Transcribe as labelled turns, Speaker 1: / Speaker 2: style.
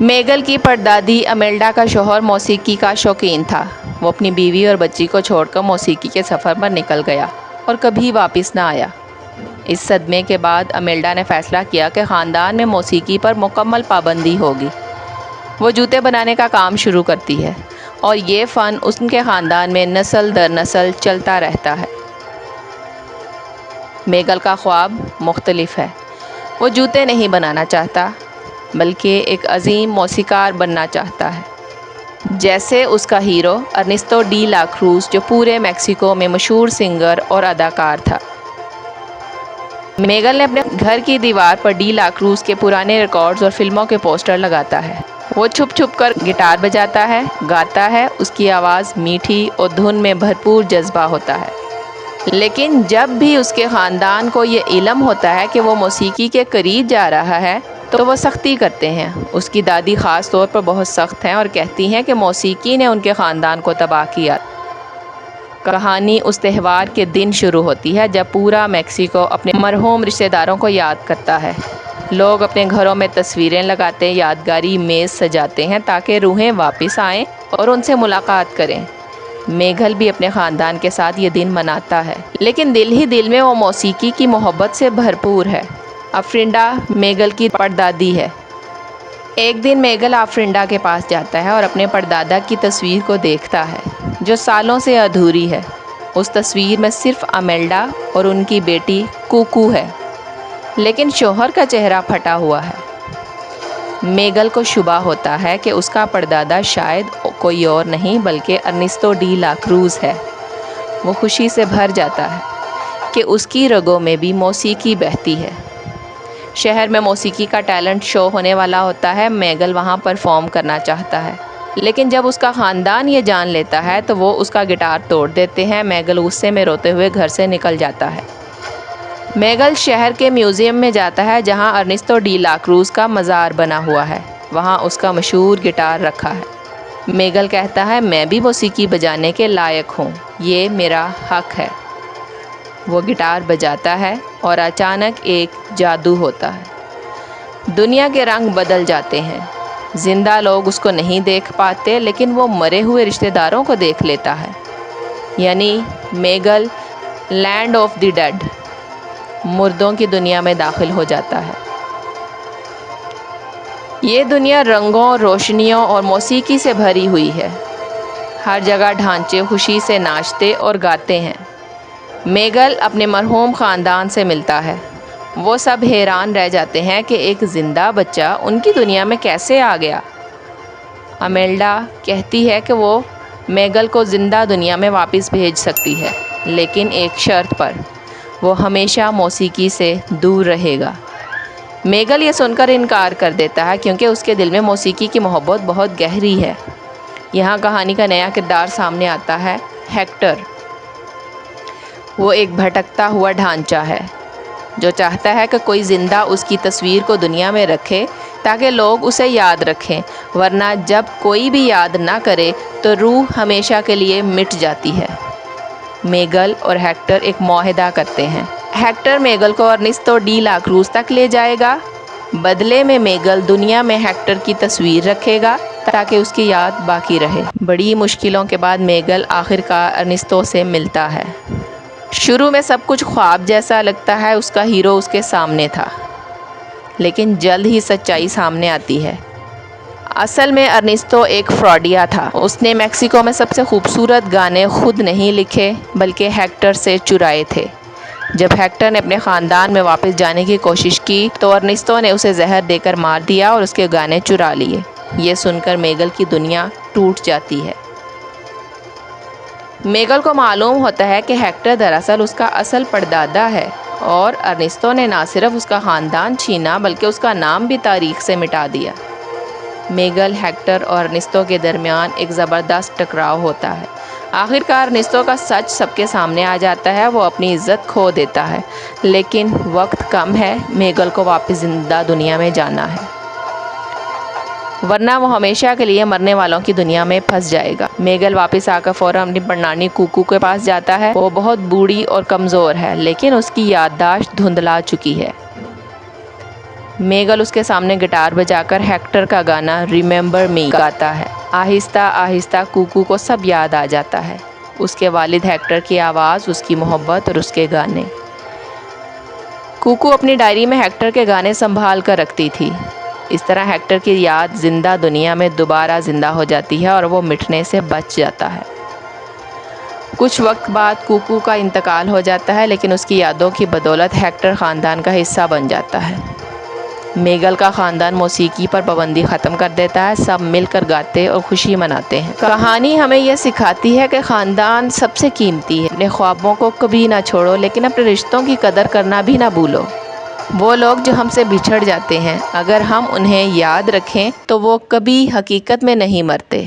Speaker 1: मेगल की परदादी अमेल्डा का शौहर मौसीकी का शौकीन था। वो अपनी बीवी और बच्ची को छोड़कर मौसीकी के सफ़र पर निकल गया और कभी वापस ना आया। इस सदमे के बाद अमेल्डा ने फ़ैसला किया कि ख़ानदान में मौसीकी पर मुकम्मल पाबंदी होगी। वो जूते बनाने का काम शुरू करती है और ये फ़न उनके ख़ानदान में नस्ल दर नस्ल चलता रहता है। मेगल का ख्वाब मुख्तलिफ है। वो जूते नहीं बनाना चाहता बल्कि एक अजीम मौसीकार बनना चाहता है, जैसे उसका hero Ernesto de la Cruz, जो पूरे मेक्सिको में मशहूर सिंगर और अदाकार था। मेगल ने अपने घर की दीवार पर डी ला क्रूज़ के पुराने रिकॉर्ड्स और फिल्मों के पोस्टर लगाता है। वो छुप छुप कर गिटार बजाता है, गाता है। उसकी आवाज़ मीठी और धुन में भरपूर जज्बा होता है। लेकिन जब भी उसके ख़ानदान को ये इल्म होता है कि वो मौसीकी के करीब जा रहा है तो वो सख्ती करते हैं। उसकी दादी ख़ास तौर पर बहुत सख्त हैं और कहती हैं कि मौसीकी ने उनके ख़ानदान को तबाह किया। कहानी उस त्यौहार के दिन शुरू होती है जब पूरा मेक्सिको अपने मरहूम रिश्तेदारों को याद करता है। लोग अपने घरों में तस्वीरें लगाते, यादगारी मेज़ सजाते हैं ताकि रूहें वापस आएँ और उनसे मुलाकात करें। मेगल भी अपने ख़ानदान के साथ ये दिन मनाता है, लेकिन दिल ही दिल में वो मौसीकी की मोहब्बत से भरपूर है। आफ्रिंडा मेगल की परदादी है। एक दिन मेगल आफ्रिंडा के पास जाता है और अपने परदादा की तस्वीर को देखता है जो सालों से अधूरी है। उस तस्वीर में सिर्फ अमेल्डा और उनकी बेटी कुकू है, लेकिन शौहर का चेहरा फटा हुआ है। मेगल को शुबा होता है कि उसका परदादा शायद कोई और नहीं बल्कि अर्नेस्टो डी ला क्रूज़ है। वो खुशी से भर जाता है कि उसकी रगों में भी मौसीकी बहती है। शहर में मौसीकी का टैलेंट शो होने वाला होता है। मेगल वहाँ परफॉर्म करना चाहता है, लेकिन जब उसका ख़ानदान ये जान लेता है तो वो उसका गिटार तोड़ देते हैं। मेगल गुस्से में रोते हुए घर से निकल जाता है। मेगल शहर के म्यूज़ियम में जाता है जहाँ अर्नेस्टो डी ला क्रूज़ का मज़ार बना हुआ है। वहाँ उसका मशहूर गिटार रखा है। मेगल कहता है, मैं भी मौसीकी बजाने के लायक हूँ, ये मेरा हक है। वो गिटार बजाता है और अचानक एक जादू होता है। दुनिया के रंग बदल जाते हैं। ज़िंदा लोग उसको नहीं देख पाते, लेकिन वो मरे हुए रिश्तेदारों को देख लेता है। यानी मेगल लैंड ऑफ द डेड, मुर्दों की दुनिया में दाखिल हो जाता है। ये दुनिया रंगों, रोशनियों और मौसीकी से भरी हुई है। हर जगह ढांचे खुशी से नाचते और गाते हैं। मेगल अपने मरहूम ख़ानदान से मिलता है। वो सब हैरान रह जाते हैं कि एक ज़िंदा बच्चा उनकी दुनिया में कैसे आ गया। अमेल्डा कहती है कि वो मेगल को ज़िंदा दुनिया में वापस भेज सकती है, लेकिन एक शर्त पर, वो हमेशा मौसीकी से दूर रहेगा। मेगल ये सुनकर इनकार कर देता है क्योंकि उसके दिल में मौसीकी की मोहब्बत बहुत गहरी है। यहाँ कहानी का नया किरदार सामने आता है, हेक्टर। वो एक भटकता हुआ ढांचा है जो चाहता है कि कोई ज़िंदा उसकी तस्वीर को दुनिया में रखे ताकि लोग उसे याद रखें, वरना जब कोई भी याद ना करे तो रूह हमेशा के लिए मिट जाती है। मेगल और हेक्टर एक मुआहदा करते हैं। हेक्टर मेगल को अर्नेस्टो डी ला क्रूज़ तक ले जाएगा। बदले में मेगल दुनिया में हेक्टर की तस्वीर रखेगा ताकि उसकी याद बाकी रहे। बड़ी मुश्किलों के बाद मेगल आखिरकार अर्नेस्टो से मिलता है। शुरू में सब कुछ ख्वाब जैसा लगता है, उसका हीरो उसके सामने था, लेकिन जल्द ही सच्चाई सामने आती है। असल में अर्नेस्टो एक फ्रॉडिया था। उसने मेक्सिको में सबसे खूबसूरत गाने खुद नहीं लिखे बल्कि हेक्टर से चुराए थे। जब हेक्टर ने अपने ख़ानदान में वापस जाने की कोशिश की तो अर्नेस्टो ने उसे जहर देकर मार दिया और उसके गाने चुरा लिए। ये सुनकर मेगल की दुनिया टूट जाती है। मेगल को मालूम होता है कि हेक्टर दरअसल उसका असल परदादा है और अर्नेस्टो ने ना सिर्फ उसका ख़ानदान छीना बल्कि उसका नाम भी तारीख से मिटा दिया। मेगल, हेक्टर और अर्नेस्टो के दरमियान एक ज़बरदस्त टकराव होता है। आखिरकार अर्नेस्टो का सच सबके सामने आ जाता है। वो अपनी इज्जत खो देता है, लेकिन वक्त कम है। मेगल को वापस ज़िंदा दुनिया में जाना है, वरना वो हमेशा के लिए मरने वालों की दुनिया में फंस जाएगा। मेगल वापस आकर फ़ौरन अपनी परनानी कुकू के पास जाता है। वो बहुत बूढ़ी और कमज़ोर है, लेकिन उसकी याददाश्त धुंधला चुकी है। मेगल उसके सामने गिटार बजाकर हेक्टर का गाना रिमेंबर मी गाता है। आहिस्ता आहिस्ता कुकू को सब याद आ जाता है, उसके वालिद हेक्टर की आवाज़, उसकी मोहब्बत और उसके गाने। कुकू अपनी डायरी में हेक्टर के गाने संभाल कर रखती थी। इस तरह हेक्टर की याद जिंदा दुनिया में दोबारा जिंदा हो जाती है और वो मिटने से बच जाता है। कुछ वक्त बाद कुकू का इंतकाल हो जाता है, लेकिन उसकी यादों की बदौलत हेक्टर ख़ानदान का हिस्सा बन जाता है। मेगल का ख़ानदान मौसीकी पर पाबंदी ख़त्म कर देता है। सब मिलकर गाते और खुशी मनाते हैं। कहानी हमें यह सिखाती है कि ख़ानदान सबसे कीमती है। अपने ख्वाबों को कभी ना छोड़ो, लेकिन अपने रिश्तों की कदर करना भी ना भूलो। वो लोग जो हमसे बिछड़ जाते हैं, अगर हम उन्हें याद रखें तो वो कभी हकीकत में नहीं मरते।